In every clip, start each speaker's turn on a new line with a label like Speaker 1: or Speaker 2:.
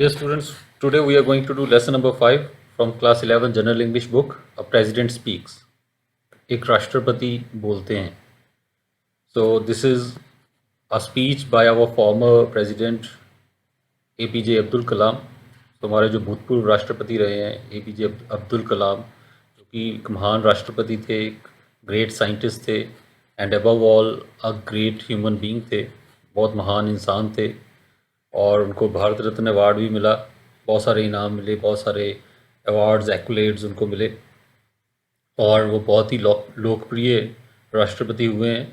Speaker 1: Dear students, today we are going to do lesson number 5 from class 11 General English book, A President Speaks. एक राष्ट्रपति बोलते हैं. So this is a speech by our former president APJ Abdul Kalam. तो हमारे जो भूतपूर्व राष्ट्रपति रहे हैं APJ अब्दुल कलाम, जो कि एक महान राष्ट्रपति थे, एक ग्रेट साइंटिस्ट थे and above all a great human being थे. बहुत महान इंसान थे और उनको भारत रत्न अवार्ड भी मिला. बहुत सारे इनाम मिले, बहुत सारे अवार्ड्स एक्colades उनको मिले और वो बहुत ही लोकप्रिय राष्ट्रपति हुए हैं.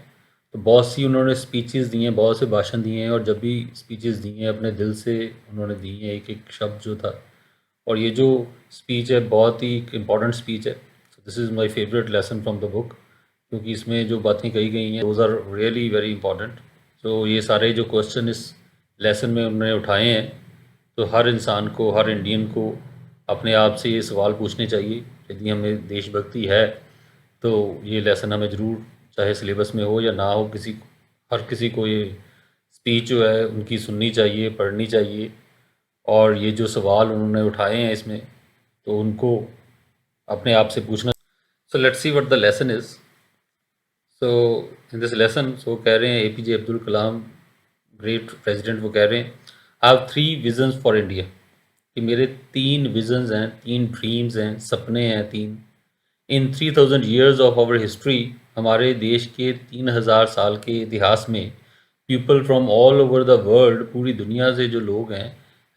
Speaker 1: तो बहुत सी उन्होंने स्पीचेस दी हैं, बहुत से भाषण दिए हैं और जब भी स्पीचेस दी हैं अपने दिल से उन्होंने दी हैं, एक एक शब्द जो था. और ये जो स्पीच है बहुत ही इम्पॉर्टेंट स्पीच है. So this is my favourite lesson from the book, क्योंकि इसमें जो बातें कही गई हैं those are really very important. तो ये सारे जो क्वेश्चन इस लेसन में उन्होंने उठाए हैं, तो हर इंसान को, हर इंडियन को अपने आप से ये सवाल पूछने चाहिए. यदि हमें देशभक्ति है तो ये लेसन हमें ज़रूर, चाहे सिलेबस में हो या ना हो, हर किसी को ये स्पीच जो है उनकी सुननी चाहिए, पढ़नी चाहिए. और ये जो सवाल उन्होंने उठाए हैं इसमें, तो उनको अपने आप से पूछना. So let's see what the lesson is. So in this lesson, so कह रहे हैं APJ Abdul Kalam, great president, वो कह रहे हैं I have 3 visions for India. कि मेरे 3 विजन्स हैं, 3 ड्रीम्स हैं, सपने हैं 3. इन 3000 ईयर्स ऑफ आवर हिस्ट्री, हमारे देश के 3000 साल के इतिहास में, people from all over the world, पूरी दुनिया से जो लोग हैं,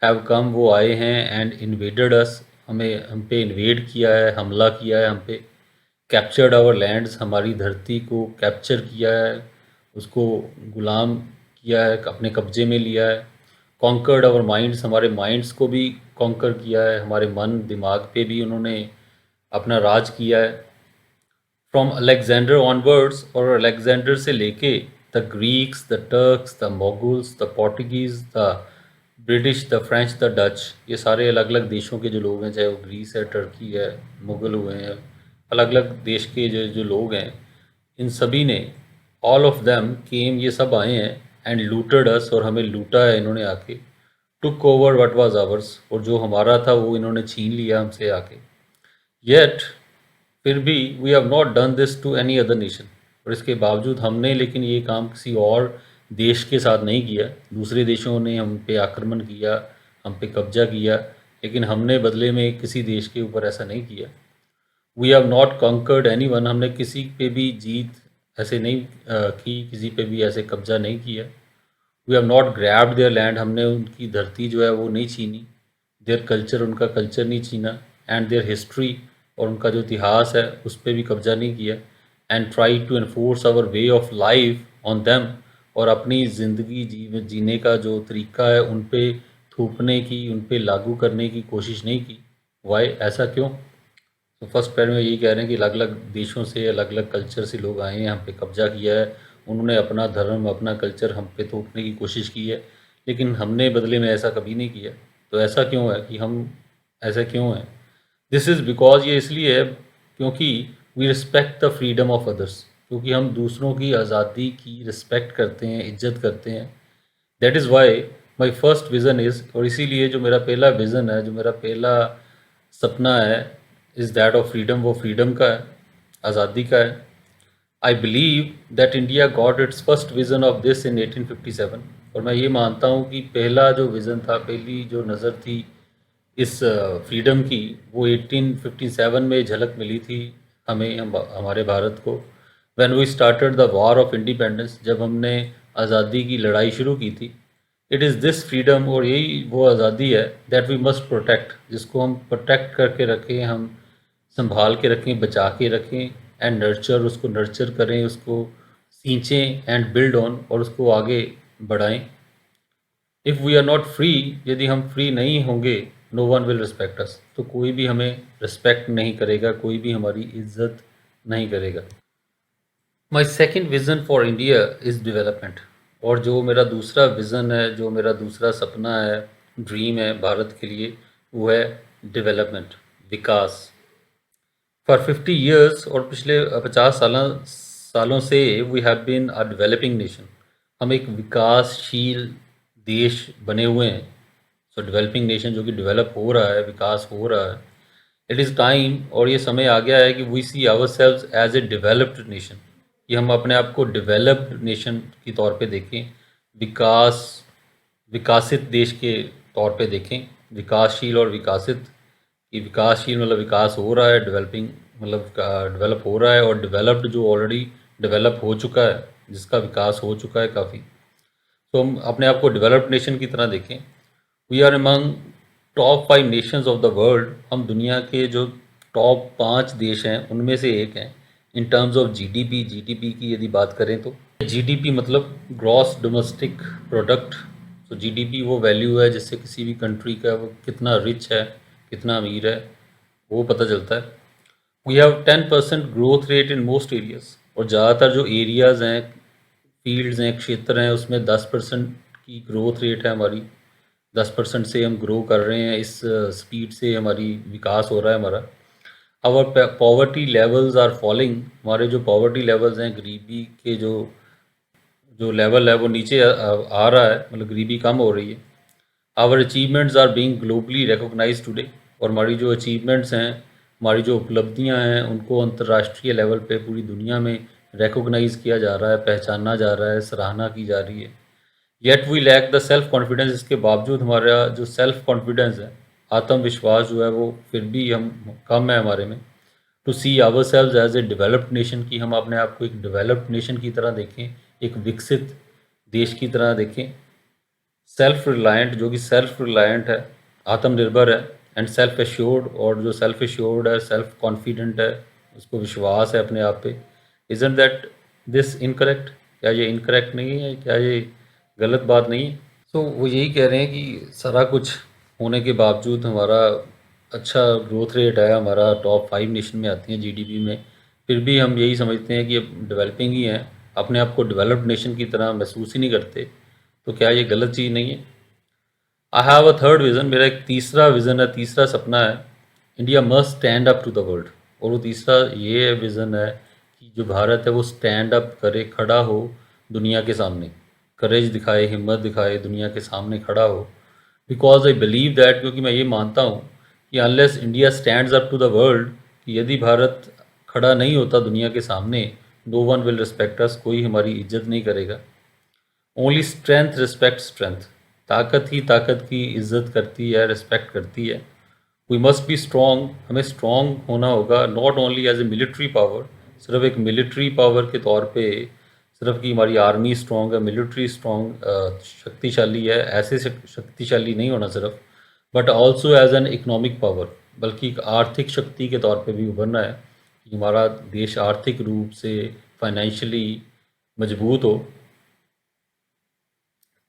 Speaker 1: हैव कम, वो आए हैं, एंड इन्वेडेड अस, हम पे इन्वेड किया है, हमला किया है हम पे. कैप्चर्ड आवर लैंड्स, हमारी धरती को कैप्चर किया है, उसको गुलाम किया है, अपने कब्जे में लिया है. कॉन्कर्ड आवर माइंड्स, हमारे माइंड्स को भी कॉन्कर किया है, हमारे मन दिमाग पे भी उन्होंने अपना राज किया है. फ्रॉम अलेक्जेंडर ऑनवर्ड्स, और अलेक्जेंडर से लेके the Greeks, the Turks, the moguls, the Portuguese, the British, the French, the Dutch, ये सारे अलग अलग देशों के जो लोग हैं, चाहे वो ग्रीस है, टर्की है, मुग़ल हुए हैं, अलग अलग देश के जो जो लोग हैं, इन सभी ने, ऑल ऑफ देम केम, ये सब आए हैं, एंड लूटेड अस, और हमें लूटा है इन्होंने आके. Took over what was hours, और जो हमारा था वो इन्होंने छीन लिया हमसे आके. येट, फिर भी, we have not done this to any other nation, और इसके बावजूद हमने लेकिन ये काम किसी और देश के साथ नहीं किया. दूसरे देशों ने हम पे आक्रमण किया, हम पे कब्जा किया, लेकिन हमने बदले में किसी देश के ऊपर ऐसा नहीं किया. We have not conquered any one, हमने किसी पे भी जीत ऐसे नहीं की, किसी पे भी ऐसे कब्जा नहीं किया. We have not grabbed their land, हमने उनकी धरती जो है वो नहीं छीनी. देयर कल्चर, उनका कल्चर नहीं छीना. एंड देयर हिस्ट्री, और उनका जो इतिहास है उस पर भी कब्जा नहीं किया. And try to enforce our way of life on them, और अपनी ज़िंदगी जीने का जो तरीका है उन पे थोपने की, उन पे लागू करने की कोशिश नहीं की. वाई, ऐसा क्यों? तो फर्स्ट पैर में यही कह रहे हैं कि अलग अलग देशों से, अलग अलग कल्चर से लोग आए हैं, हम पे कब्जा किया है, उन्होंने अपना धर्म, अपना कल्चर हम पे थोपने की कोशिश की है, लेकिन हमने बदले में ऐसा कभी नहीं किया. तो ऐसा क्यों है कि हम ऐसा क्यों हैं? दिस इज़ बिकॉज, ये इसलिए है क्योंकि we respect the freedom of others, क्योंकि हम दूसरों की आज़ादी की रिस्पेक्ट करते हैं, इज्जत करते हैं. That is why my first vision is, और इसीलिए जो मेरा पहला विज़न है, जो मेरा पहला सपना है, इज़ दैट ऑफ फ्रीडम, वो फ्रीडम का है, आज़ादी का है. I believe that India got its first vision of this in 1857, और मैं ये मानता हूँ कि पहला जो विज़न था, पहली जो नज़र थी इस फ्रीडम की, वो 1857 में झलक मिली थी हमें, हमारे भारत को. When we started the war of independence, जब हमने आज़ादी की लड़ाई शुरू की थी. इट इज़ दिस फ्रीडम, और यही वो आज़ादी है, दैट वी मस्ट प्रोटेक्ट, जिसको हम प्रोटेक्ट करके रखें, हम संभाल के रखें, बचा के रखें. एंड नर्चर, उसको नर्चर करें, उसको सींचें. एंड बिल्ड ऑन, और उसको आगे बढ़ाएं. If we are not free, यदि हम फ्री नहीं होंगे, no one will respect us, तो कोई भी हमें रिस्पेक्ट नहीं करेगा, कोई भी हमारी इज्जत नहीं करेगा. My second vision for India is development, और जो मेरा दूसरा विज़न है, जो मेरा दूसरा सपना है, ड्रीम है भारत के लिए, वो है डेवलपमेंट, विकास. फॉर 50 ईयर्स, और पिछले 50 सालों से, we have been a developing nation, हम एक विकासशील देश बने हुए हैं. सो डेवलपिंग नेशन जो कि डेवलप हो रहा है, विकास हो रहा है, इट इज़ टाइम और ये समय आ गया है कि we see ourselves as a developed nation, कि हम अपने आप को डेवलप्ड नेशन के तौर पे देखें, विकास विकासित देश के तौर पे देखें, विकासशील और विकासित, कि विकासशील मतलब विकास हो रहा है, डेवलपिंग मतलब डेवलप हो रहा है, और डेवलप्ड जो ऑलरेडी डेवलप हो चुका है, जिसका विकास हो चुका है काफ़ी, तो हम अपने आप को डेवलप्ड नेशन की तरह देखें। We are among top 5 nations of the world, हम दुनिया के जो टॉप 5 देश हैं उनमें से एक हैं। इन टर्म्स ऑफ जीडीपी की यदि बात करें तो जीडीपी मतलब ग्रॉस डोमेस्टिक प्रोडक्ट। तो जीडीपी वो वैल्यू है जिससे किसी भी कंट्री का वो कितना रिच है, कितना अमीर है, वो पता चलता है। We have 10% growth rate in most areas, और ज़्यादातर जो एरियाज़ हैं, फील्ड्स हैं, क्षेत्र हैं, उसमें 10% की ग्रोथ रेट है हमारी। 10% से हम ग्रो कर रहे हैं, इस स्पीड से हमारी विकास हो रहा है हमारा। Our poverty levels are falling, हमारे जो पॉवर्टी लेवल्स हैं, गरीबी के जो जो लेवल है वो नीचे आ रहा है, मतलब गरीबी कम हो रही है। Our achievements are being globally recognised today, और हमारी जो अचीवमेंट्स हैं, हमारी जो उपलब्धियां हैं, उनको अंतर्राष्ट्रीय लेवल पे पूरी दुनिया में रिकॉग्नाइज किया जा रहा है, पहचाना जा रहा है, सराहना की जा रही है। Yet we lack the self confidence, इसके बावजूद हमारा जो सेल्फ कॉन्फिडेंस है, आत्मविश्वास जो है वो फिर भी हम कम है हमारे में। To see ourselves as a developed nation, की हम अपने आप को एक डेवलप्ड नेशन की तरह देखें, एक विकसित देश की तरह देखें। सेल्फ रिलायंट, जो कि सेल्फ रिलायंट है, आत्मनिर्भर है, एंड सेल्फ एश्योर्ड, और जो सेल्फ एश्योर्ड है, सेल्फ कॉन्फिडेंट है, उसको विश्वास है अपने आप पे। Isn't that this incorrect? क्या ये इनकरेक्ट नहीं है? क्या ये गलत बात नहीं है? तो वो यही कह रहे हैं कि सारा कुछ होने के बावजूद हमारा अच्छा ग्रोथ रेट है, हमारा टॉप 5 नेशन में आती हैं जीडीपी में, फिर भी हम यही समझते हैं कि अब डेवलपिंग ही हैं, अपने आप को डेवलप्ड नेशन की तरह महसूस ही नहीं करते। तो क्या ये गलत चीज़ नहीं है? I have a third vision, मेरा एक तीसरा विज़न है, तीसरा सपना है। India must stand up to the world, और वो तीसरा ये विज़न है कि जो भारत है वो स्टैंड अप करे, खड़ा हो दुनिया के सामने, करेज दिखाए, हिम्मत दिखाए, दुनिया के सामने खड़ा हो। बिकॉज आई बिलीव दैट, क्योंकि मैं ये मानता हूँ कि unless India stands up to the world, कि यदि भारत खड़ा नहीं होता दुनिया के सामने, no one will respect us, कोई हमारी इज्जत नहीं करेगा। ओनली स्ट्रेंथ रिस्पेक्ट स्ट्रेंथ, ताकत ही ताकत की इज्जत करती है, रिस्पेक्ट करती है। वी मस्ट बी स्ट्रॉन्ग, हमें स्ट्रॉन्ग होना होगा, not only as a military power, सिर्फ एक मिलिट्री पावर के तौर पे, सिर्फ कि हमारी आर्मी स्ट्रॉन्ग है, मिलिट्री स्ट्रॉन्ग शक्तिशाली है, ऐसे शक्तिशाली नहीं होना सिर्फ, but also as an economic power, बल्कि एक आर्थिक शक्ति के तौर पे भी उभरना है, कि हमारा देश आर्थिक रूप से फाइनेंशियली मजबूत हो।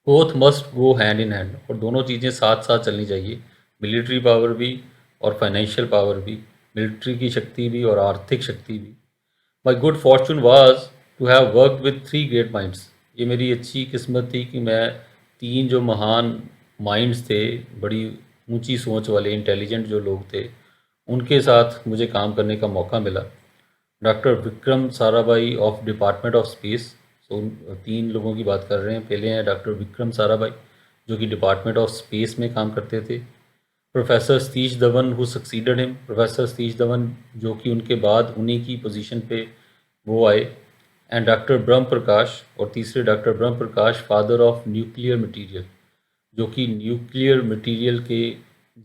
Speaker 1: Both must go hand in hand, और दोनों चीज़ें साथ साथ चलनी चाहिए, मिलिट्री पावर भी और फाइनेंशियल पावर भी, मिलिट्री की शक्ति भी और आर्थिक शक्ति भी। My good fortune was to have work with 3 great minds, ये मेरी अच्छी किस्मत थी कि मैं 3 जो महान माइंड्स थे, बड़ी ऊंची सोच वाले इंटेलिजेंट जो लोग थे, उनके साथ मुझे काम करने का मौका मिला। Doctor Vikram Sarabhai of department of space, तो 3 लोगों की बात कर रहे हैं। पहले हैं डॉक्टर विक्रम साराभाई, जो कि डिपार्टमेंट ऑफ स्पेस में काम करते थे। Professor Satish Dhawan who succeeded him, professor Satish Dhawan जो कि उनके बाद उन्हीं की पोजीशन पे वो आए। एंड डॉक्टर ब्रह्म प्रकाश, और तीसरे doctor Brahma Prakash, father of nuclear material, जो कि न्यूक्लियर मटेरियल के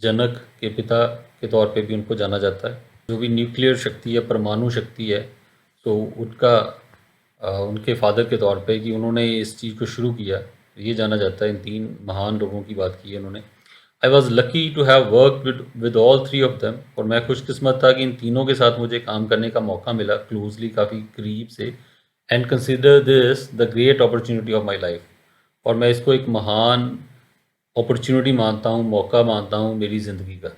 Speaker 1: जनक के पिता के तौर पे भी उनको जाना जाता है। जो भी न्यूक्लियर शक्ति है, परमाणु शक्ति है, तो उनका उनके फादर के तौर पे, कि उन्होंने इस चीज़ को शुरू किया, ये जाना जाता है। इन 3 महान लोगों की बात की है उन्होंने। I was lucky to have work with all 3 of them, और मैं खुशकिस्मत था कि इन तीनों के साथ मुझे काम करने का मौका मिला, क्लोजली, काफ़ी करीब से। And consider this the great opportunity of my life, और मैं इसको एक महान अपॉर्चुनिटी मानता हूँ, मौका मानता हूँ मेरी ज़िंदगी का।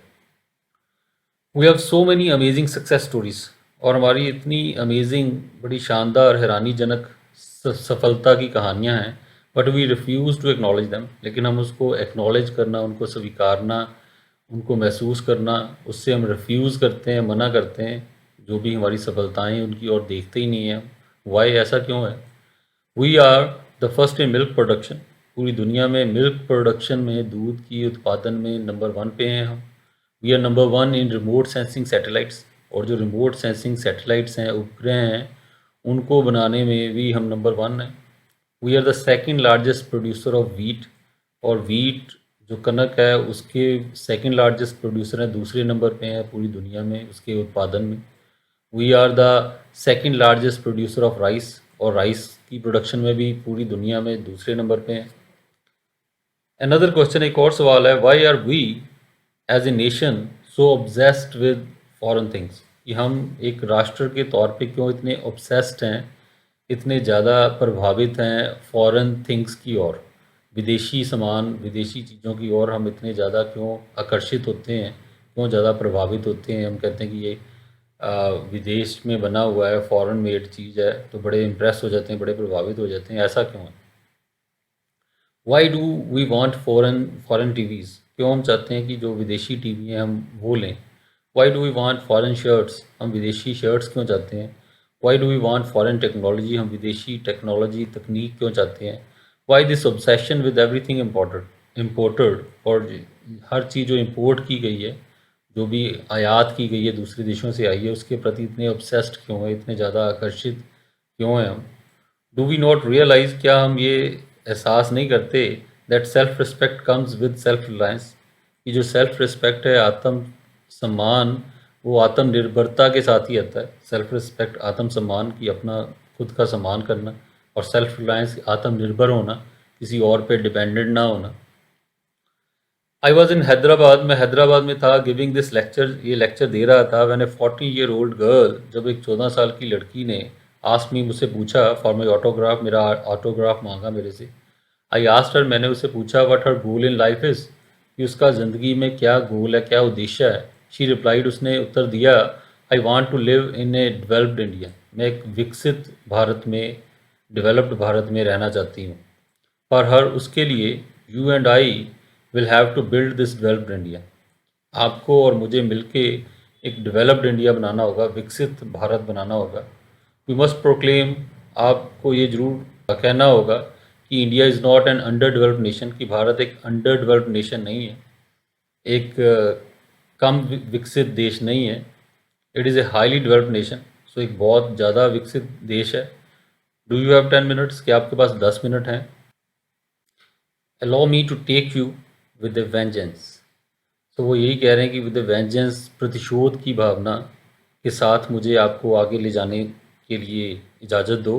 Speaker 1: We have so many amazing success stories, और हमारी इतनी अमेजिंग, बड़ी शानदार, हैरानीजनक सफलता की कहानियाँ हैं। But we refuse to acknowledge them, लेकिन हम उसको एक्नॉलेज करना, उनको स्वीकारना, उनको महसूस करना, उससे हम रिफ्यूज़ करते हैं, मना करते हैं। जो भी हमारी सफलताएँ उनकी ओर देखते ही नहीं हैं। वाई, ऐसा क्यों है? We are the first in milk production, पूरी दुनिया में मिल्क प्रोडक्शन में, दूध की उत्पादन में नंबर 1 पे हैं हम। We are number 1 in remote sensing satellites, और जो रिमोट सेंसिंग सैटेलाइट्स हैं, उपग्रह हैं, उनको बनाने में भी हम नंबर 1 हैं। We are the second largest producer of wheat, और वीट जो कनक है उसके सेकंड लार्जेस्ट प्रोड्यूसर हैं, दूसरे नंबर पे हैं पूरी दुनिया में उसके उत्पादन में। We are the second largest producer of rice, और राइस की प्रोडक्शन में भी पूरी दुनिया में दूसरे नंबर पे हैं। अनदर क्वेश्चन, एक और सवाल है, why are we as a nation so obsessed with foreign things, कि हम एक राष्ट्र के तौर पे क्यों इतने ऑब्सेस्ड हैं, इतने ज़्यादा प्रभावित हैं फॉरेन थिंग्स की ओर, विदेशी सामान, विदेशी चीज़ों की ओर हम इतने ज़्यादा क्यों आकर्षित होते हैं, क्यों ज़्यादा प्रभावित होते हैं। हम कहते हैं कि ये विदेश में बना हुआ है, फॉरेन मेड चीज़ है, तो बड़े इम्प्रेस हो जाते हैं, बड़े प्रभावित हो जाते हैं, ऐसा क्यों है? Why do we want foreign TVs, क्यों हम चाहते हैं कि जो विदेशी टीवी हैं हम वो लें? Why do we want foreign shirts, हम विदेशी शर्ट्स क्यों चाहते हैं? Why do we want foreign technology, हम विदेशी टेक्नोलॉजी तकनीक क्यों चाहते हैं? Why this obsession with everything imported, और हर चीज़ जो इम्पोर्ट की गई है, जो भी आयात की गई है, दूसरे देशों से आई है, उसके प्रति इतने ऑब्सेस्ड क्यों है, इतने ज़्यादा आकर्षित क्यों हैं हम? डू वी नॉट रियलाइज़, क्या हम ये एहसास नहीं करते that self respect comes with self reliance, कि जो सेल्फ रिस्पेक्ट है, आत्म सम्मान, वो आत्मनिर्भरता के साथ ही आता है। सेल्फ रिस्पेक्ट आत्म सम्मान, की अपना खुद का सम्मान करना, और सेल्फ रिलायंस आत्मनिर्भर होना, किसी और पे डिपेंडेंट ना होना। आई वॉज इन हैदराबाद, मैं हैदराबाद में था, गिविंग दिस लेक्चर, ये लेक्चर दे रहा था। मैंने 40-year-old गर्ल, जब एक 14 साल की लड़की ने आस्क मी, मुझसे पूछा फॉर माई ऑटोग्राफ, मेरा ऑटोग्राफ मांगा मेरे से। आई आस्क्ड हर, मैंने उससे पूछा what her goal in life is, कि उसका ज़िंदगी में क्या गोल है, क्या उद्देश्य है। शी रिप्लाइड, उसने उत्तर दिया, I want to live in a developed India, मैं एक विकसित भारत में, डेवलप्ड भारत में रहना चाहती हूँ। फॉर हर, उसके लिए, you and I will have to build this developed India, आपको और मुझे मिलके एक डेवलप्ड इंडिया बनाना होगा, विकसित भारत बनाना होगा। वी मस्ट प्रोक्लेम, आपको ये ज़रूर कहना होगा कि India is not an under developed nation, कि भारत एक अंडर डेवलप्ड नेशन नहीं है, एक कम विकसित देश नहीं है। It is a highly developed nation, so एक बहुत ज़्यादा विकसित देश है। डू यू हैव 10 मिनट्स, क्या आपके पास 10 मिनट हैं? Allow me to take you with a vengeance, तो वो यही कह रहे हैं कि विद ए वेंजेंस, प्रतिशोध की भावना के साथ मुझे आपको आगे ले जाने के लिए इजाज़त दो।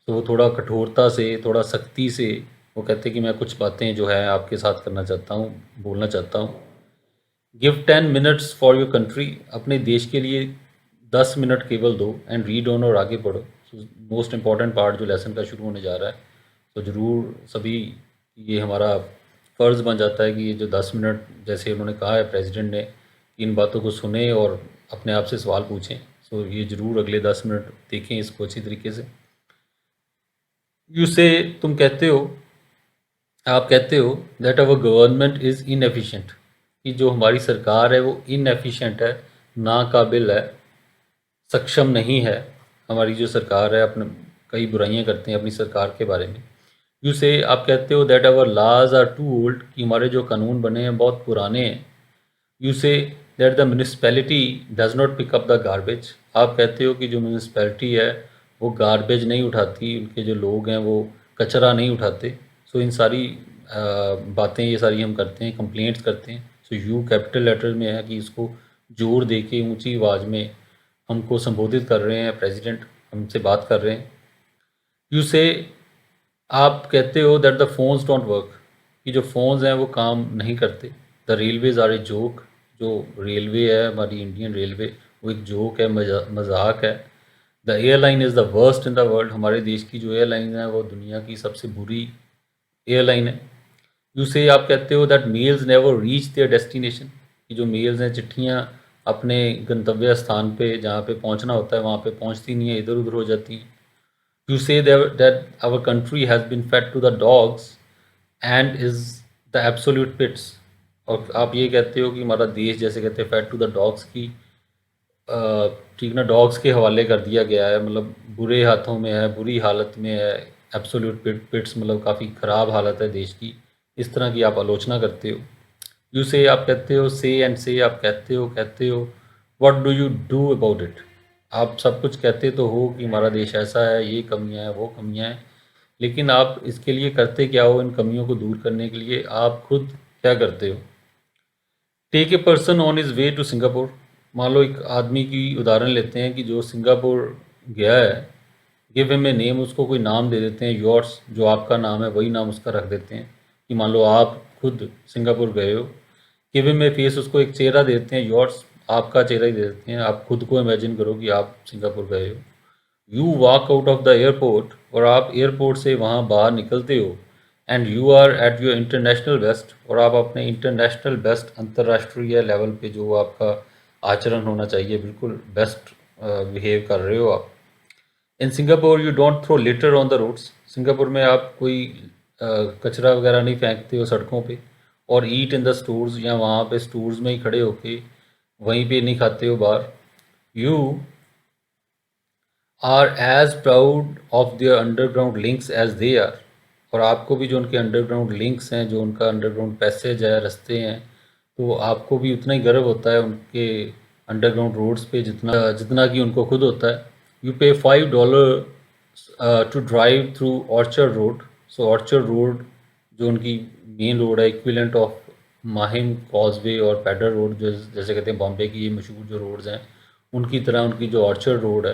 Speaker 1: तो वो थोड़ा कठोरता से, थोड़ा सख्ती से वो कहते हैं कि मैं कुछ बातें जो है आपके साथ करना चाहता हूँ, बोलना चाहता हूँ। Give 10 minutes for your country, अपने देश के लिए 10 मिनट केवल दो। एंड रीड ऑन, और आगे पढ़ो। मोस्ट इम्पॉर्टेंट पार्ट जो लेसन का शुरू होने जा रहा है, तो ज़रूर सभी, ये हमारा फ़र्ज़ बन जाता है कि ये जो 10 मिनट, जैसे उन्होंने कहा है प्रेसिडेंट ने, इन बातों को सुने और अपने आप से सवाल पूछें। सो ये ज़रूर अगले 10 मिनट देखें इसको अच्छी तरीके से। यू से, तुम कहते हो, आप कहते हो that our government is inefficient, कि जो हमारी सरकार है वो इनएफिशिएंट है, नाकाबिल है, सक्षम नहीं है। हमारी जो सरकार है, अपने कई बुराइयां करते हैं अपनी सरकार के बारे में। यू से, आप कहते हो दैट आवर लाज आर टू ओल्ड, कि हमारे जो कानून बने हैं बहुत पुराने हैं। You say that the municipality does not pick up the garbage, आप कहते हो कि जो म्यूनिसपैलिटी है वो गार्बेज नहीं उठाती, उनके जो लोग हैं वो कचरा नहीं उठाते। सो इन सारी बातें, ये सारी हम करते हैं, कंप्लेंट्स करते हैं। सो यू कैपिटल लेटर में है कि इसको जोर दे के ऊँची आवाज़ में हमको संबोधित कर रहे हैं, प्रेसिडेंट हमसे बात कर रहे हैं। यू से, आप कहते हो that the phones don't work, कि जो फ़ोन्स हैं वो काम नहीं करते। The railways are a joke, जो रेलवे है हमारी इंडियन रेलवे, वो एक जोक है, मजाक है। The airline is the worst in the world, हमारे देश की जो एयरलाइन है वो दुनिया की सबसे बुरी एयरलाइन है। यू से, आप कहते हो that mails never reach their destination, कि जो मेल्स हैं, चिट्ठियाँ अपने गंतव्य स्थान पे, जहाँ पे पहुँचना होता है वहाँ पे पहुँचती नहीं है, इधर उधर हो जाती हैं। You say that our country has been fed to the dogs and is the absolute pits, और आप ये कहते हो कि हमारा देश, जैसे कहते हैं फेड टू द डॉग्स, की ठीक ना, डॉग्स के हवाले कर दिया गया है, मतलब बुरे हाथों में है, बुरी हालत में है, एब्सोल्यूट पिट्स, मतलब काफ़ी ख़राब हालत है देश की, इस तरह की आप आलोचना करते हो। यू से आप कहते हो, से एंड से आप कहते हो, what do you do about it? आप सब कुछ कहते तो हो कि हमारा देश ऐसा है, ये कमियां हैं, वो कमियां हैं, लेकिन आप इसके लिए करते क्या हो? इन कमियों को दूर करने के लिए आप खुद क्या करते हो? Take a person on his way to Singapore. मान लो एक आदमी की उदाहरण लेते हैं कि जो सिंगापुर गया है। गिव हिम ए नेम, उसको कोई नाम दे देते हैं, योर्स, जो आपका नाम है वही नाम उसका रख देते हैं कि मान लो आप खुद सिंगापुर गए हो। गिव हिम ए फेस, उसको एक चेहरा दे देते हैं, योर्स, आपका चेहरा ही दे देते हैं। आप खुद को इमेजिन करो कि आप सिंगापुर गए हो। You walk out of the airport, और आप एयरपोर्ट से वहाँ बाहर निकलते हो, and you are at your international best, और आप अपने इंटरनेशनल बेस्ट, अंतर्राष्ट्रीय लेवल पे जो आपका आचरण होना चाहिए, बिल्कुल बेस्ट बिहेव कर रहे हो आप। In Singapore you don't throw litter on the roads. Singapore में आप कोई कचरा वगैरह नहीं फेंकते हो सड़कों पे। और ईट इन द स्टोर्स, या वहाँ पे स्टोर्स में ही खड़े होके वहीं पे नहीं खाते हो बाहर। You are as proud of their underground links as they are, और आपको भी जो उनके अंडरग्राउंड लिंक्स हैं, जो उनका अंडरग्राउंड पैसेज है, रास्ते हैं, तो आपको भी उतना ही गर्व होता है उनके अंडरग्राउंड रोड्स पे जितना जितना कि उनको खुद होता है। You pay $5 to drive through Orchard Road. So Orchard Road जो उनकी मेन रोड है, इक्विलेंट ऑफ माहिम कॉजवे और पैडर रोड, जो जैसे कहते हैं बॉम्बे की ये मशहूर जो रोड्स हैं, उनकी तरह उनकी जो ऑर्चर्ड रोड है,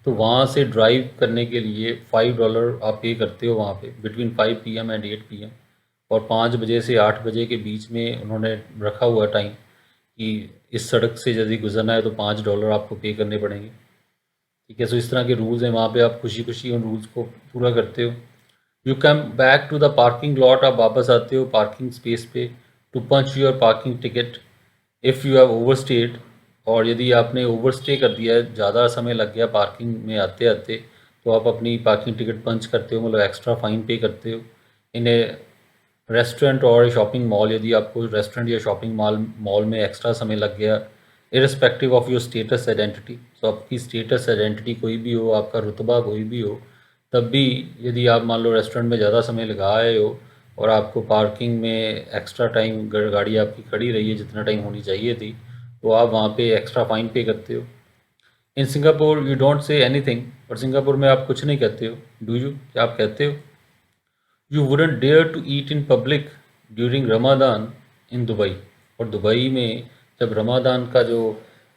Speaker 1: तो वहाँ से ड्राइव करने के लिए $5 आप पे करते हो वहाँ पे, बिटवीन 5 PM एंड 8 PM। और 5 बजे से 8 बजे के बीच में उन्होंने रखा हुआ टाइम कि इस सड़क से यदि गुजरना है तो $5 आपको पे करने पड़ेंगे। ठीक है, सो इस तरह के रूल्स हैं वहाँ पे, आप खुशी खुशी उन रूल्स को पूरा करते हो। You come back to the parking lot, आप वापस आते हो पार्किंग स्पेस पे, to punch your parking ticket if you have overstayed. और यदि आपने ओवरस्टे कर दिया है, ज़्यादा समय लग गया पार्किंग में आते आते, तो आप अपनी पार्किंग टिकट पंच करते हो, मतलब एक्स्ट्रा फ़ाइन पे करते हो। इन ए रेस्टोरेंट और शॉपिंग मॉल, यदि आपको रेस्टोरेंट या शॉपिंग मॉल में एक्स्ट्रा समय लग गया, irrespective of your status identity, तो आपकी स्टेटस आइडेंटिटी कोई भी हो, आपका रुतबा कोई भी हो, तब भी यदि आप मान लो रेस्टोरेंट में ज़्यादा समय लगा आए हो और आपको पार्किंग में एक्स्ट्रा टाइम गाड़ी आपकी खड़ी रही है जितना टाइम होनी चाहिए थी, तो आप वहाँ पे एक्स्ट्रा फ़ाइन पे करते हो। इन Singapore you don't say anything, और सिंगापुर में आप कुछ नहीं कहते हो। डू यू, क्या आप कहते हो? You wouldn't dare to eat in public during Ramadan in Dubai. और दुबई में जब रमादान का जो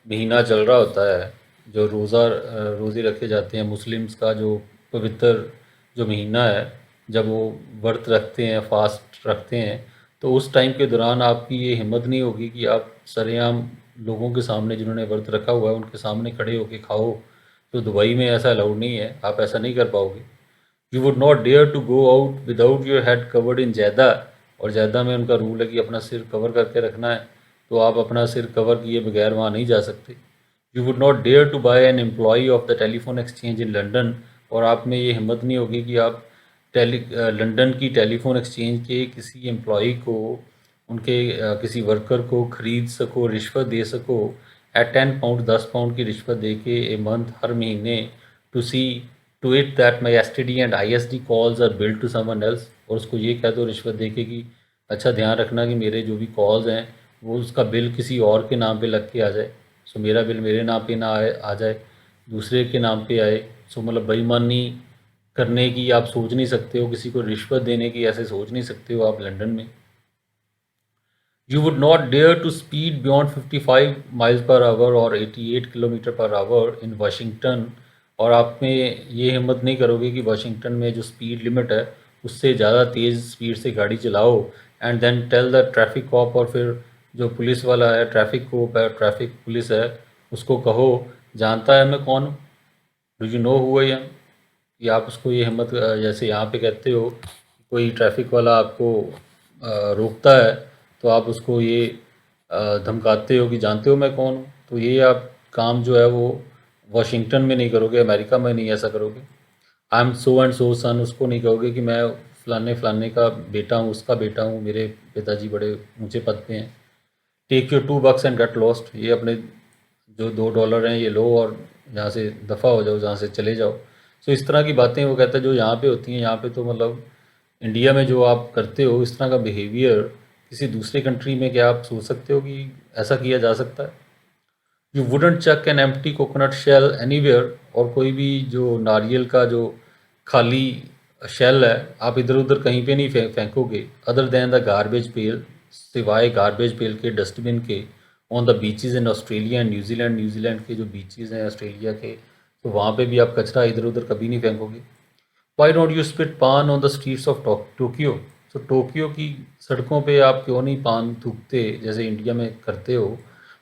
Speaker 1: महीना चल रहा होता है, जो रोज़े रखे जाते हैं मुस्लिम्स का, जो पवित्र जो महीना है, जब वो व्रत रखते हैं, फास्ट रखते हैं, तो उस टाइम के दौरान आपकी ये हिम्मत नहीं होगी कि आप सरेआम लोगों के सामने, जिन्होंने व्रत रखा हुआ है, उनके सामने खड़े होके खाओ। तो दुबई में ऐसा अलाउड नहीं है, आप ऐसा नहीं कर पाओगे। You would not dare to go out without your head covered in Jeddah. और जैदा में उनका रूल है कि अपना सिर कवर करके रखना है, तो आप अपना सिर कवर किए बगैर वहाँ नहीं जा सकते। You would not dare to buy an employee of the telephone exchange in London. और आप में ये हिम्मत नहीं होगी कि आप लंदन की टेलीफोन एक्सचेंज के किसी एम्प्लॉई को, उनके किसी वर्कर को खरीद सको, रिश्वत दे सको, एट £10, £10 की रिश्वत दे के ए मंथ, हर महीने, to see to it that my STD and ISD calls are billed to someone else. और उसको ये कह दो रिश्वत दे के कि अच्छा ध्यान रखना कि मेरे जो भी कॉल्स हैं वो उसका बिल किसी और के नाम पे लग के आ जाए। सो मेरा बिल मेरे नाम पे ना आए, आ जाए, दूसरे के नाम पे आए। सो मतलब बेईमानी करने की आप सोच नहीं सकते हो, किसी को रिश्वत देने की ऐसे सोच नहीं सकते हो आप लंदन में। You would not dare to speed beyond 55 miles per hour और 88 किलोमीटर पर आवर इन वाशिंगटन। और आप में ये हिम्मत नहीं करोगे कि वाशिंगटन में जो स्पीड लिमिट है उससे ज़्यादा तेज़ स्पीड से गाड़ी चलाओ, and then tell the traffic cop, और फिर जो पुलिस वाला है, ट्रैफिक कोप है, ट्रैफिक पुलिस है, उसको कहो जानता है मैं कौन हूँ, do you know who I am. कि आप उसको ये हिम्मत, जैसे यहाँ पे कहते हो कोई ट्रैफिक वाला आपको रोकता है, तो आप उसको ये धमकाते हो कि जानते हो मैं कौन हूँ। तो ये आप काम जो है वो वाशिंगटन में नहीं करोगे, अमेरिका में नहीं ऐसा करोगे। I am so and so सन, उसको नहीं कहोगे कि मैं फलाने फलाने का बेटा हूँ, उसका बेटा हूँ, मेरे पिताजी बड़े ऊंचे पद पे हैं। Take your $2 and get lost. ये अपने जो $2 हैं ये लो और यहाँ से दफ़ा हो जाओ, जहाँ से चले जाओ। सो इस तरह की बातें वो कहता है जो यहाँ पे होती हैं, यहाँ पे तो मतलब इंडिया में जो आप करते हो इस तरह का बिहेवियर किसी दूसरे कंट्री में क्या आप सोच सकते हो कि ऐसा किया जा सकता है? You wouldn't chuck an empty coconut shell anywhere, और कोई भी जो नारियल का जो खाली शेल है आप इधर उधर कहीं पे नहीं फेंकोगे अदर देन द गार्बेज पेल, सिवाय गार्बेज पेल के, डस्टबिन के, on the beaches in Australia and New Zealand, New Zealand के जो बीचेस हैं ऑस्ट्रेलिया के, तो वहाँ पे भी आप कचरा इधर उधर कभी नहीं फेंकोगे। वाई डोंट यू स्पिट पान on the streets of Tokyo, तो टोक्यो की सड़कों पे आप क्यों नहीं पान थूकते जैसे इंडिया में करते हो?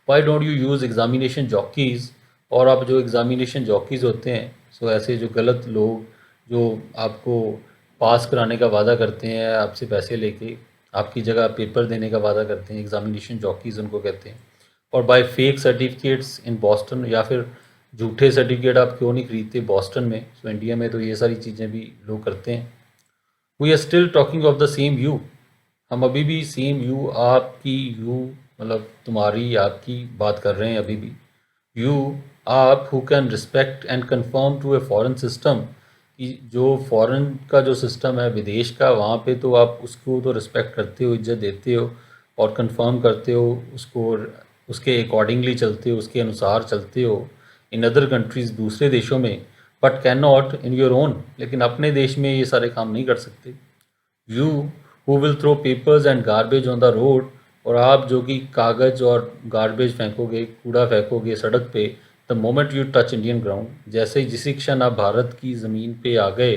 Speaker 1: Why don't you use examination jockeys, और आप जो एग्जामिनेशन जॉकीज़ होते हैं, सो ऐसे जो गलत लोग जो आपको पास कराने का वादा करते हैं आपसे पैसे लेके, आपकी जगह पेपर देने का वादा करते हैं, एग्जामिनेशन जॉकीज़ उनको कहते हैं। और buy fake certificates in Boston, या फिर झूठे सर्टिफिकेट आप क्यों नहीं खरीदते बॉस्टन में? सो इंडिया में तो ये सारी चीज़ें भी लोग करते हैं। We are still talking of the same you, हम अभी भी सेम यू, आपकी यू मतलब तुम्हारी आपकी बात कर रहे हैं अभी भी। यू, आप, who can respect and conform to a foreign system, कि जो फॉरेन का जो सिस्टम है विदेश का, वहाँ पे तो आप उसको तो रिस्पेक्ट करते हो, इज्जत देते हो और कंफर्म करते हो उसको, उसके अकॉर्डिंगली चलते हो, उसके अनुसार चलते हो इन अदर कंट्रीज़, दूसरे देशों में, but can not in your own, लेकिन अपने देश में ये सारे काम नहीं कर सकते। You, who will throw papers and garbage on the road, और आप जो कि कागज़ और गार्बेज फेंकोगे, कूड़ा फेंकोगे सड़क पे, the moment you touch Indian ground, जैसे ही जिस क्षण आप भारत की ज़मीन पे आ गए,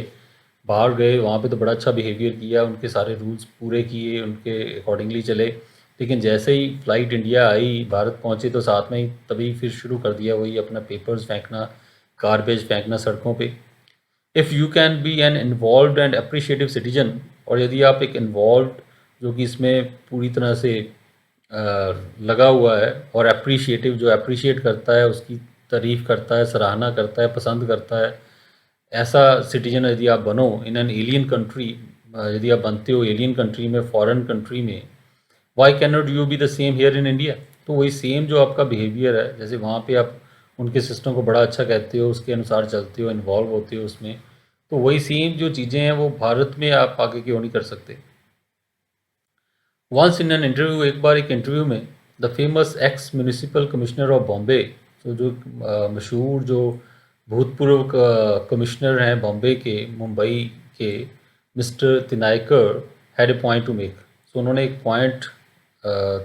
Speaker 1: बाहर गए, वहाँ पे तो बड़ा अच्छा बिहेवियर किया, उनके सारे रूल्स पूरे किए, उनके अकॉर्डिंगली चले, लेकिन जैसे ही फ़्लाइट इंडिया आई, भारत पहुँचे, तो साथ में ही तभी फिर शुरू कर दिया वही अपना पेपर्स फेंकना, गार्बेज फेंकना सड़कों पे। If you can be an involved and appreciative citizen, और यदि आप एक इन्वॉल्व जो कि इसमें पूरी तरह से लगा हुआ है, और अप्रिशिएटिव जो अप्रिशिएट करता है, उसकी तारीफ़ करता है, सराहना करता है, पसंद करता है, ऐसा सिटीजन यदि आप बनो इन एन एलियन कंट्री, यदि आप बनते हो एलियन कंट्री में, फॉरेन कंट्री में, why can not you be the same here in India, तो वही सेम जो आपका बिहेवियर है, जैसे वहाँ पे आप उनके सिस्टम को बड़ा अच्छा कहते हो, उसके अनुसार चलते हो, इन्वॉल्व होते हो उसमें, तो वही सेम जो चीज़ें हैं वो भारत में आप आगे क्यों नहीं कर सकते? वंस इन एन इंटरव्यू, एक बार एक इंटरव्यू में, the famous x municipal commissioner of Bombay, तो जो मशहूर जो भूतपूर्व कमिश्नर हैं बॉम्बे के, मुंबई के, mister Tinaikar, had a point to make, so उन्होंने एक पॉइंट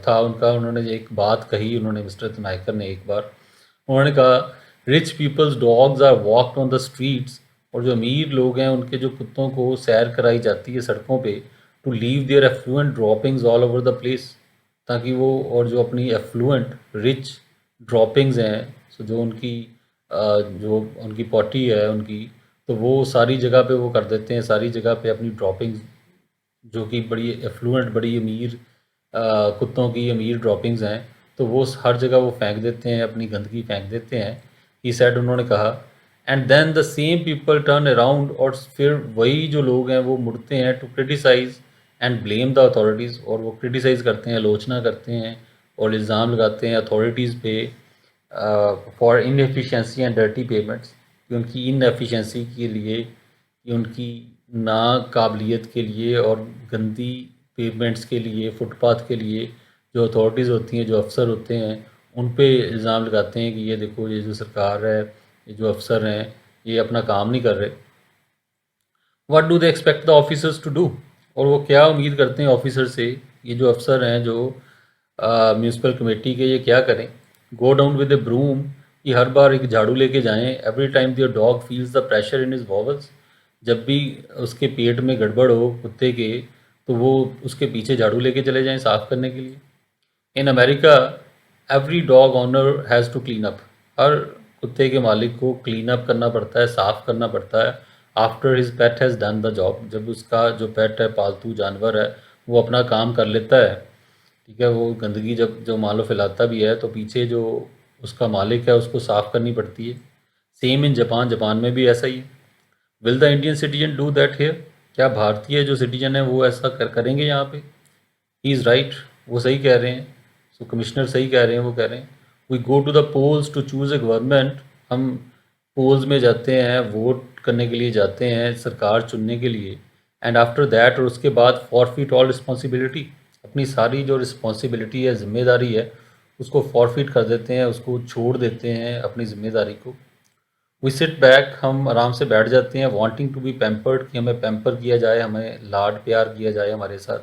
Speaker 1: था उनका, उन्होंने एक बात कही, उन्होंने मिस्टर तिनाइकर ने एक बार, उन्होंने कहा, rich people's dogs are walked on the streets, और जो अमीर लोग हैं उनके जो कुत्तों को सैर कराई जाती है सड़कों पे, to leave their affluent droppings all over the place, ताकि वो, और जो अपनी एफ्लुएंट रिच ड्रॉपिंग्स हैं, सो जो उनकी जो उनकी पॉटी है उनकी, तो वो सारी जगह पे वो कर देते हैं, सारी जगह पे अपनी ड्रॉपिंग्स जो कि बड़ी एफ्लुएंट, बड़ी अमीर कुत्तों की अमीर ड्रॉपिंग्स हैं, तो वो हर जगह वो फेंक देते हैं, अपनी गंदगी फेंक देते हैं, ही सेड, उन्होंने कहा। And then the same people turn around, और फिर वही जो लोग हैं वो मुड़ते हैं, to criticise and blame the authorities, और वो क्रिटिसाइज़ करते हैं, आलोचना करते हैं और इल्ज़ाम लगाते हैं अथॉरिटीज़ पे for inefficiency and dirty payments, कि उनकी इनएफिशिएंसी के लिए, कि उनकी नाकाबिलियत के लिए और गंदी पेमेंट्स के लिए, फुटपाथ के लिए, जो अथॉरिटीज़ होती हैं, जो अफसर होते हैं, उन पे इल्ज़ाम लगाते हैं कि ये देखो, ये जो सरकार है, ये जो अफसर हैं, ये अपना काम नहीं कर रहे। What do they expect the officers to do, और वो क्या उम्मीद करते हैं ऑफिसर से, ये जो अफसर हैं, जो म्यूनसिपल कमेटी के, ये क्या करें? Go down with a broom, कि हर बार एक झाड़ू लेके जाएं, every time their dog feels the pressure in his bowels, जब भी उसके पेट में गड़बड़ हो कुत्ते के, तो वो उसके पीछे झाड़ू लेके चले जाएं साफ़ करने के लिए। In America, every dog owner has to clean up, हर कुत्ते के मालिक को क्लीन अप करना पड़ता है, साफ़ करना पड़ता है, after his pet has done the job, जब उसका जो पेट है, पालतू जानवर है, वो अपना काम कर लेता है, ठीक है, वो गंदगी जब जो मान लो फैलाता भी है, तो पीछे जो उसका मालिक है उसको साफ़ करनी पड़ती है। सेम इन जापान, जापान में भी ऐसा ही है। Will the Indian citizen do that here, क्या भारतीय जो सिटीजन है वो ऐसा करेंगे यहाँ पे? ही इज़ राइट, वो सही कह रहे हैं, सो कमिश्नर सही कह रहे हैं, वो कह रहे हैं, we go to the polls to choose a government, हम पोल्स में जाते हैं, वोट करने के लिए जाते हैं, सरकार चुनने के लिए, एंड आफ्टर दैट और उसके बाद फॉरफिट ऑल रिस्पॉन्सिबिलिटी, अपनी सारी जो रिस्पॉन्सिबिलिटी है, जिम्मेदारी है, उसको फॉरफिट कर देते हैं, उसको छोड़ देते हैं अपनी जिम्मेदारी को। वी सिट बैक, हम आराम से बैठ जाते हैं, वांटिंग टू बी पैम्पर्ड, कि हमें पैम्पर किया जाए, हमें लाड प्यार किया जाए हमारे साथ,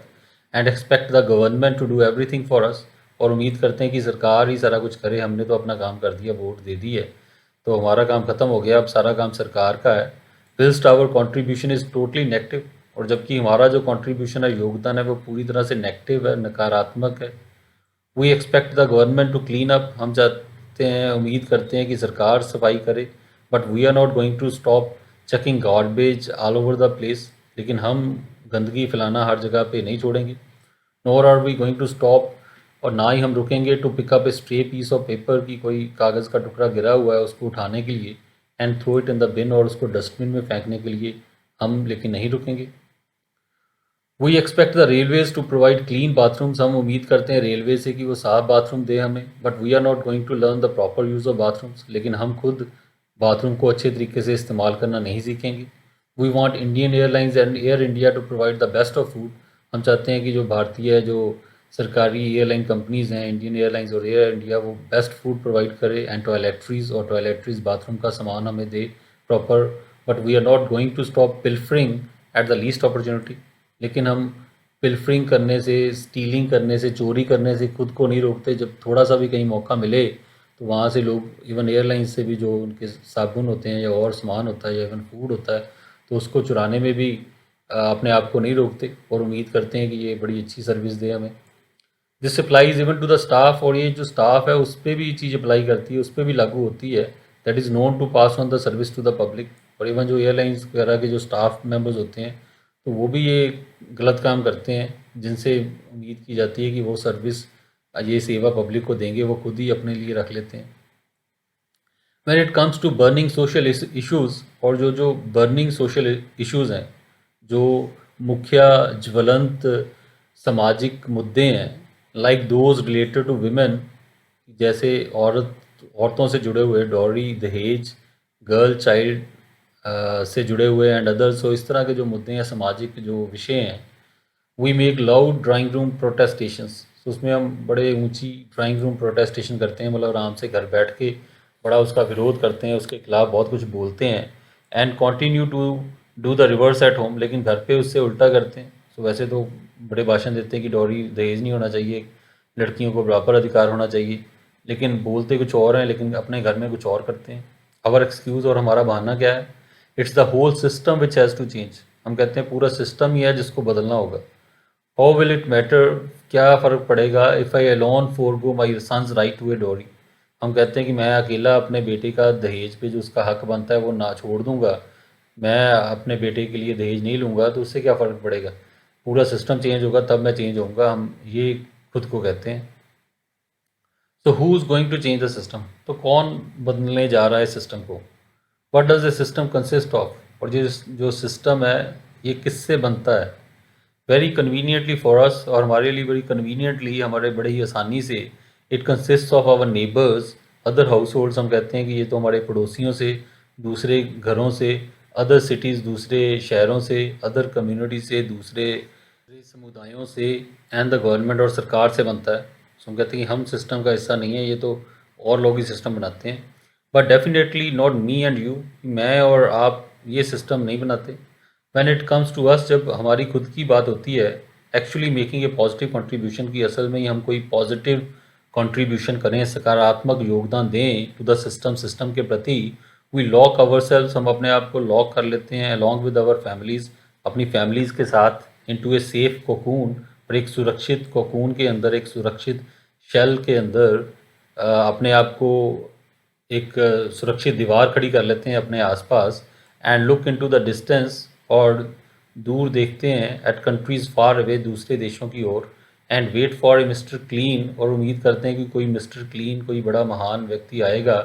Speaker 1: and expect the government to do everything for us, और उम्मीद करते हैं कि सरकार ही सारा कुछ करे, हमने तो अपना काम कर दिया, वोट दे दी है, तो हमारा काम ख़त्म हो गया, अब सारा काम सरकार का है। Whilst our contribution is totally negative, और जबकि हमारा जो कॉन्ट्रीब्यूशन है, योगदान है, वो पूरी तरह से नेगेटिव है, नकारात्मक है। We expect the government to clean up, हम चाहते हैं, उम्मीद करते हैं कि सरकार सफाई करे, but we are not going to stop checking garbage all over the place, लेकिन हम गंदगी फैलाना हर जगह पे नहीं छोड़ेंगे। Nor are we going to stop, और ना ही हम रुकेंगे to pick up a stray piece of paper, की कोई कागज़ का टुकड़ा गिरा हुआ है उसको उठाने के लिए, and throw it in the bin, और उसको डस्टबिन में फेंकने के लिए हम लेकिन नहीं रुकेंगे। We expect the railways to provide clean bathrooms, हम उम्मीद करते हैं रेलवे से कि वो साफ बाथरूम दे हमें, but we are not going to learn the proper use of bathrooms, लेकिन हम खुद बाथरूम को अच्छे तरीके से इस्तेमाल करना नहीं सीखेंगे। We want Indian airlines and air India to provide the best of food, हम चाहते हैं कि जो भारतीय जो सरकारी एयरलाइन कंपनीज़ हैं, इंडियन एयरलाइंस और एयर इंडिया, वो बेस्ट फूड प्रोवाइड करे, एंड टॉयलेट्रीज़ और टॉयलेट्रीज़ बाथरूम का सामान हमें दे proper. But we are not going to stop pilfering at the least opportunity, लेकिन हम पिल्फरिंग करने से, स्टीलिंग करने से, चोरी करने से खुद को नहीं रोकते। जब थोड़ा सा भी कहीं मौका मिले तो वहाँ से लोग, इवन एयरलाइंस से भी जो उनके साबुन होते हैं या और सामान होता है या इवन फूड होता है, तो उसको चुराने में भी अपने आप को नहीं रोकते, और उम्मीद करते हैं कि ये बड़ी अच्छी सर्विस दे हमें। This applies even to the staff, और ये जो स्टाफ है उस पर भी ये चीज़ अप्लाई करती है, उस पर भी लागू होती है, that is known to pass on the service to the public. और इवन जो एयरलाइंस वगैरह के जो स्टाफ मेंबर्स होते हैं, तो वो भी ये गलत काम करते हैं, जिनसे उम्मीद की जाती है कि वो सर्विस, ये सेवा पब्लिक को देंगे, वो खुद ही अपने लिए रख लेते हैं। When it comes to burning social issues, और जो जो बर्निंग सोशल इश्यूज़ हैं, जो मुख्य ज्वलंत सामाजिक मुद्दे हैं, like those related to women, जैसे औरतों से जुड़े हुए, डॉरी, दहेज, गर्ल चाइल्ड से जुड़े हुए, एंड अदर्स, तो इस तरह के जो मुद्दे हैं, सामाजिक जो विषय हैं, we make loud drawing room protestations, तो उसमें हम बड़े ऊंची ड्राइंग रूम प्रोटेस्टेशन करते हैं, मतलब आराम से घर बैठ के बड़ा उसका विरोध करते हैं, उसके खिलाफ बहुत कुछ बोलते हैं, and continue to do the reverse at home, लेकिन घर पे उससे उल्टा करते हैं। तो वैसे तो बड़े भाषण देते हैं कि डॉरी, दहेज नहीं होना चाहिए, लड़कियों को बराबर अधिकार होना चाहिए, लेकिन बोलते कुछ और हैं, लेकिन अपने घर में कुछ और करते हैं। आवर एक्सक्यूज़, और हमारा बहाना क्या है? It's the whole system which has to change, हम कहते हैं पूरा सिस्टम ही है जिसको बदलना होगा। हाउ विल इट मैटर, क्या फ़र्क पड़ेगा, if I alone forgo my son's right to a dowry, हम कहते हैं कि मैं अकेला अपने बेटे का दहेज पे जो उसका हक बनता है वो ना छोड़ दूंगा, मैं अपने बेटे के लिए दहेज नहीं लूँगा, तो उससे क्या फ़र्क पड़ेगा, पूरा सिस्टम चेंज होगा तब मैं चेंज होऊंगा, हम ये खुद को कहते हैं। So who is going to change the system, तो कौन बदलने जा रहा है सिस्टम को? What does the system consist of, और जो सिस्टम है ये किससे बनता है? वेरी कन्वीनियंटली फॉर अस, और हमारे लिए बड़ी कन्वीनियंटली, हमारे बड़े ही आसानी से, it consist of our neighbours, other households, हम कहते हैं कि ये तो हमारे पड़ोसियों से, दूसरे घरों से, अदर सिटीज़, दूसरे शहरों से, अदर कम्युनिटी से, दूसरे समुदायों से, एंड द गवर्नमेंट, और सरकार से बनता है। सो हम कहते हैं कि हम सिस्टम का हिस्सा नहीं है, ये तो और लोग ही सिस्टम बनाते हैं, but definitely not me and you, मैं और आप ये सिस्टम नहीं बनाते। When it comes to us, जब हमारी खुद की बात होती है, actually making a positive contribution की, असल में ही हम कोई पॉजिटिव कंट्रीब्यूशन करें, सकारात्मक योगदान दें टू द सिस्टम, सिस्टम के प्रति, वी लॉक आवर सेल्व्स, हम अपने आप को लॉक कर लेते हैं, अलॉन्ग विद आवर फैमिलीज़, अपनी फैमिलीज़ के साथ, इनटू ए सेफ कोकून, और एक सुरक्षित कोकून के अंदर, एक सुरक्षित शेल के अंदर अपने आप को एक सुरक्षित दीवार खड़ी कर लेते हैं अपने आसपास, and look into the distance, और दूर देखते हैं, एट कंट्रीज़ फार अवे, दूसरे देशों की ओर, and wait for a mister clean, और उम्मीद करते हैं कि कोई मिस्टर क्लीन, कोई बड़ा महान व्यक्ति आएगा,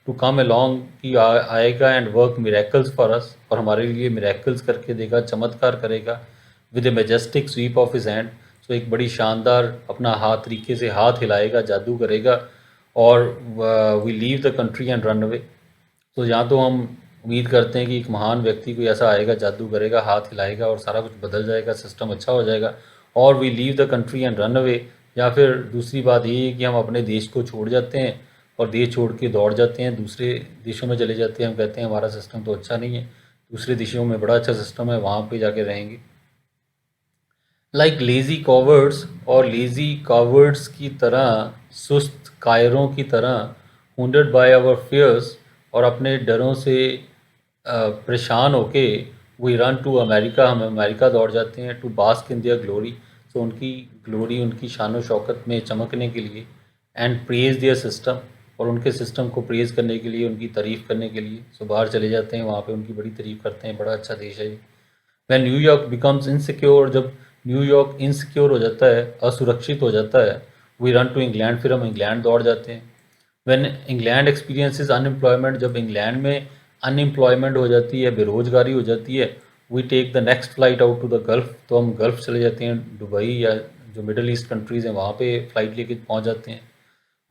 Speaker 1: टू कम अलॉन्ग, कि आएगा, and work miracles for us, और हमारे लिए मिरेकल्स करके देगा, चमत्कार करेगा, with a majestic sweep of his hand, तो एक बड़ी शानदार अपना हाथ तरीके से हाथ हिलाएगा, जादू करेगा, और we leave the country and run away. तो यहाँ तो हम उम्मीद करते हैं कि एक महान व्यक्ति कोई ऐसा आएगा, जादू करेगा, हाथ हिलाएगा और सारा कुछ बदल जाएगा, सिस्टम अच्छा हो जाएगा, और we leave the country and run away. या फिर दूसरी बात ये है कि हम अपने देश को छोड़ जाते हैं और देश छोड़ के दौड़ जाते हैं, दूसरे देशों में चले जाते हैं। हम कहते हैं हमारा सिस्टम तो अच्छा नहीं है, दूसरे देशों में बड़ा अच्छा सिस्टम है, वहाँ पे जाके रहेंगे। लाइक लेज़ी कॉवर्ड्स, और लेज़ी कॉवर्ड्स की तरह, सुस्त कायरों की तरह, wounded बाय आवर फियर्स, और अपने डरों से परेशान होके वी रन टू अमेरिका, हम अमेरिका दौड़ जाते हैं, to bask in their glory, तो उनकी ग्लोरी, उनकी शान शौकत में चमकने के लिए, एंड प्रेज देयर सिस्टम, और उनके सिस्टम को प्रेज करने के लिए, उनकी तारीफ़ करने के लिए। सो बाहर चले जाते हैं, वहाँ पे उनकी बड़ी तारीफ़ करते हैं, बड़ा अच्छा देश है ये। वैन न्यूयॉर्क बिकम्स इनसिक्योर, जब न्यूयॉर्क इनसिक्योर हो जाता है, असुरक्षित हो जाता है, वी रन टू इंग्लैंड, फिर हम इंग्लैंड दौड़ जाते हैं। वैन इंग्लैंड एक्सपीरियंसिस अनएम्प्लॉयमेंट, जब इंग्लैंड में अनएम्प्लॉयमेंट हो जाती है, बेरोजगारी हो जाती है, we take the next flight out to the gulf, तो हम गल्फ चले जाते हैं, दुबई या जो मिडल ईस्ट कंट्रीज़ हैं वहाँ पे फ़्लाइट लेके पहुँच जाते हैं।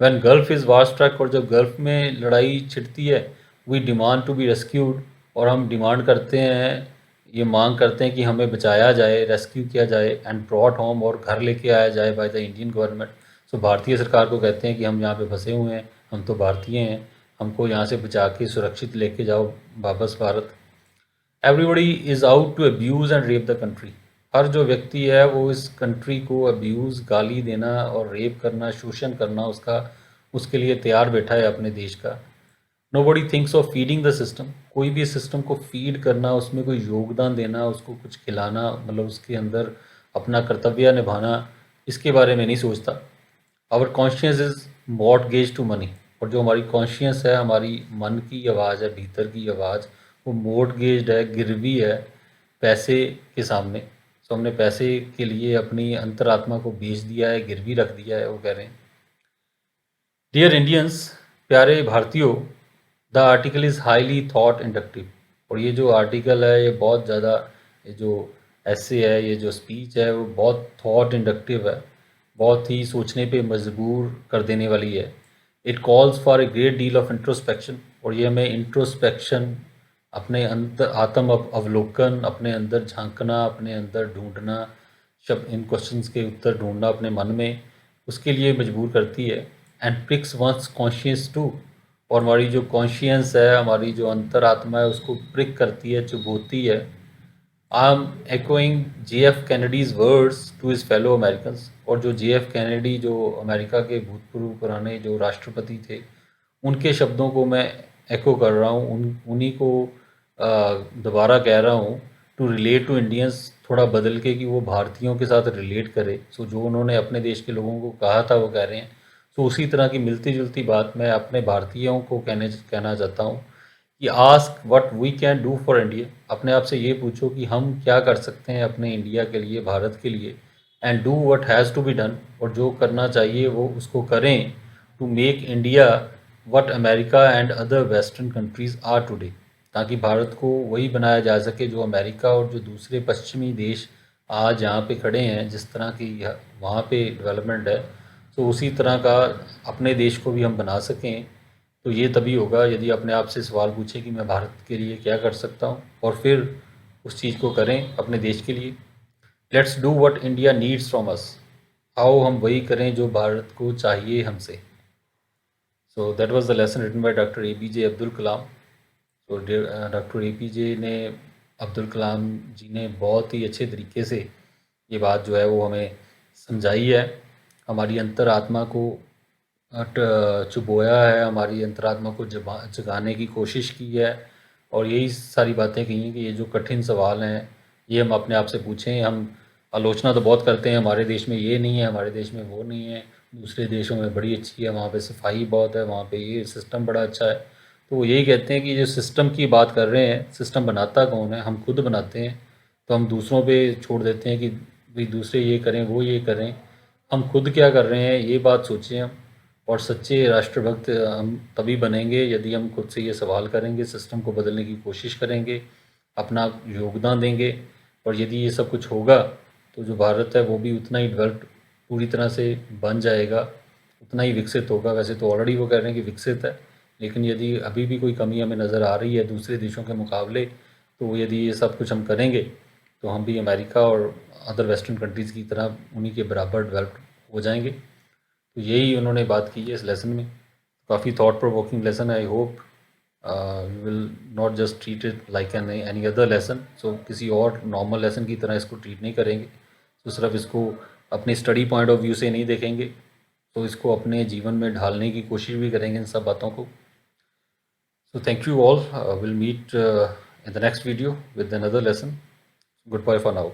Speaker 1: When gulf is vast track, और जब गल्फ में लड़ाई छिड़ती है, we demand to be rescued, और हम डिमांड करते हैं, ये मांग करते हैं कि हमें बचाया जाए, रेस्क्यू किया जाए, एंड ब्रॉट होम, और घर लेके आया जाए बाय द इंडियन गवर्नमेंट। सो भारतीय सरकार को कहते हैं कि हम यहाँ पे फंसे हुए हैं, हम तो भारतीय हैं, हमको यहाँ से बचा के सुरक्षित लेके जाओ वापस भारत। Everybody is out to abuse and rape the country, हर जो व्यक्ति है वो इस कंट्री को अब्यूज़, गाली देना और रेप करना, शोषण करना उसका, उसके लिए तैयार बैठा है अपने देश का। Nobody thinks of feeding the system, कोई भी सिस्टम को फीड करना, उसमें कोई योगदान देना, उसको कुछ खिलाना, मतलब उसके अंदर अपना कर्तव्य निभाना, इसके बारे में नहीं सोचता। Our conscious is mortgage to money, और जो हमारी कॉन्शियस है, हमारी मन की आवाज़ है, भीतर की आवाज़, वो मॉर्टगेज्ड है, गिरवी है पैसे के सामने। सो हमने पैसे के लिए अपनी अंतरात्मा को बेच दिया है, गिरवी रख दिया है, वो कह रहे हैं। डियर इंडियंस, प्यारे भारतीयों, the article is highly thought inductive, और ये जो आर्टिकल है ये बहुत ज़्यादा, ये जो ऐसे है, ये जो स्पीच है वो बहुत थॉट इंडक्टिव है, बहुत ही सोचने पे मजबूर कर देने वाली है। It calls for a great deal of introspection, और ये हमें इंट्रोस्पेक्शन, अपने अंदर आत्म अवलोकन, अपने अंदर झांकना, अपने अंदर ढूंढना, शब्द इन क्वेश्चंस के उत्तर ढूंढना अपने मन में, उसके लिए मजबूर करती है। And pricks one's conscious too, और हमारी जो कॉन्शियंस है, हमारी जो अंतरात्मा है, उसको प्रिक करती है, चुभोती है। I am echoing JF Kennedy's words to his fellow Americans, और जो JF कैनेडी, जो अमेरिका के भूतपूर्व पुराने जो राष्ट्रपति थे, उनके शब्दों को मैं एको कर रहा हूँ, उन्हीं को दोबारा कह रहा हूँ, टू रिलेट टू इंडियंस, थोड़ा बदल के कि वो भारतीयों के साथ रिलेट करे। सो जो उन्होंने अपने देश के लोगों को कहा था वो कह रहे हैं। सो उसी तरह की मिलती जुलती बात मैं अपने भारतीयों को कहना चाहता हूँ कि ask what we can do for India, अपने आप से ये पूछो कि हम क्या कर सकते हैं अपने इंडिया के लिए, भारत के लिए। And do what has to be done, और जो करना चाहिए वो उसको करें, to make India what America and other western countries are today, ताकि भारत को वही बनाया जा सके जो अमेरिका और जो दूसरे पश्चिमी देश आज यहाँ पे खड़े हैं, जिस तरह की वहाँ पे डेवलपमेंट है, तो उसी तरह का अपने देश को भी हम बना सकें। तो ये तभी होगा यदि अपने आप से सवाल पूछें कि मैं भारत के लिए क्या कर सकता हूँ, और फिर उस चीज़ को करें अपने देश के लिए। Let's do what India needs from us, आओ हम वही करें जो भारत को चाहिए हमसे। So that was the lesson written by doctor APJ Abdul Kalam. तो डॉक्टर APJ ने, अब्दुल कलाम जी ने बहुत ही अच्छे तरीके से ये बात जो है वो हमें समझाई है, हमारी अंतरात्मा को चुभोया है, हमारी अंतरात्मा को जगाने की कोशिश की है, और यही सारी बातें कही हैं कि ये जो कठिन सवाल हैं ये हम अपने आप से पूछें। हम आलोचना तो बहुत करते हैं, हमारे देश में ये नहीं है, हमारे देश में वो नहीं है, दूसरे देशों में बड़ी अच्छी है, वहाँ पे सफाई बहुत है, वहाँ पे ये सिस्टम बड़ा अच्छा है। तो वो यही कहते हैं कि जो सिस्टम की बात कर रहे हैं, सिस्टम बनाता कौन है? हम खुद बनाते हैं। तो हम दूसरों पे छोड़ देते हैं कि भाई दूसरे ये करें, वो ये करें, हम खुद क्या कर रहे हैं ये बात सोचें हम। और सच्चे राष्ट्रभक्त हम तभी बनेंगे यदि हम खुद से ये सवाल करेंगे, सिस्टम को बदलने की कोशिश करेंगे, अपना योगदान देंगे। और यदि ये सब कुछ होगा तो जो भारत है वो भी उतना ही डेवलप्ड पूरी तरह से बन जाएगा, उतना ही विकसित होगा। वैसे तो ऑलरेडी वो कह रहे हैं कि विकसित है, लेकिन यदि अभी भी कोई कमी हमें नज़र आ रही है दूसरे देशों के मुकाबले, तो यदि ये सब कुछ हम करेंगे तो हम भी अमेरिका और अदर वेस्टर्न कंट्रीज़ की तरह उन्हीं के बराबर डेवलप हो जाएंगे। तो यही उन्होंने बात की है इस लेसन में। काफ़ी थॉट प्रोवोकिंग लेसन है। I hope you will not just treat it like any other lesson. So किसी और नॉर्मल लेसन की तरह इसको ट्रीट नहीं करेंगे, तो सिर्फ इसको अपनी स्टडी पॉइंट ऑफ व्यू से नहीं देखेंगे, तो इसको अपने जीवन में ढालने की कोशिश भी करेंगे इन सब बातों को। So thank you all. We'll meet in the next video with another lesson. Goodbye for now.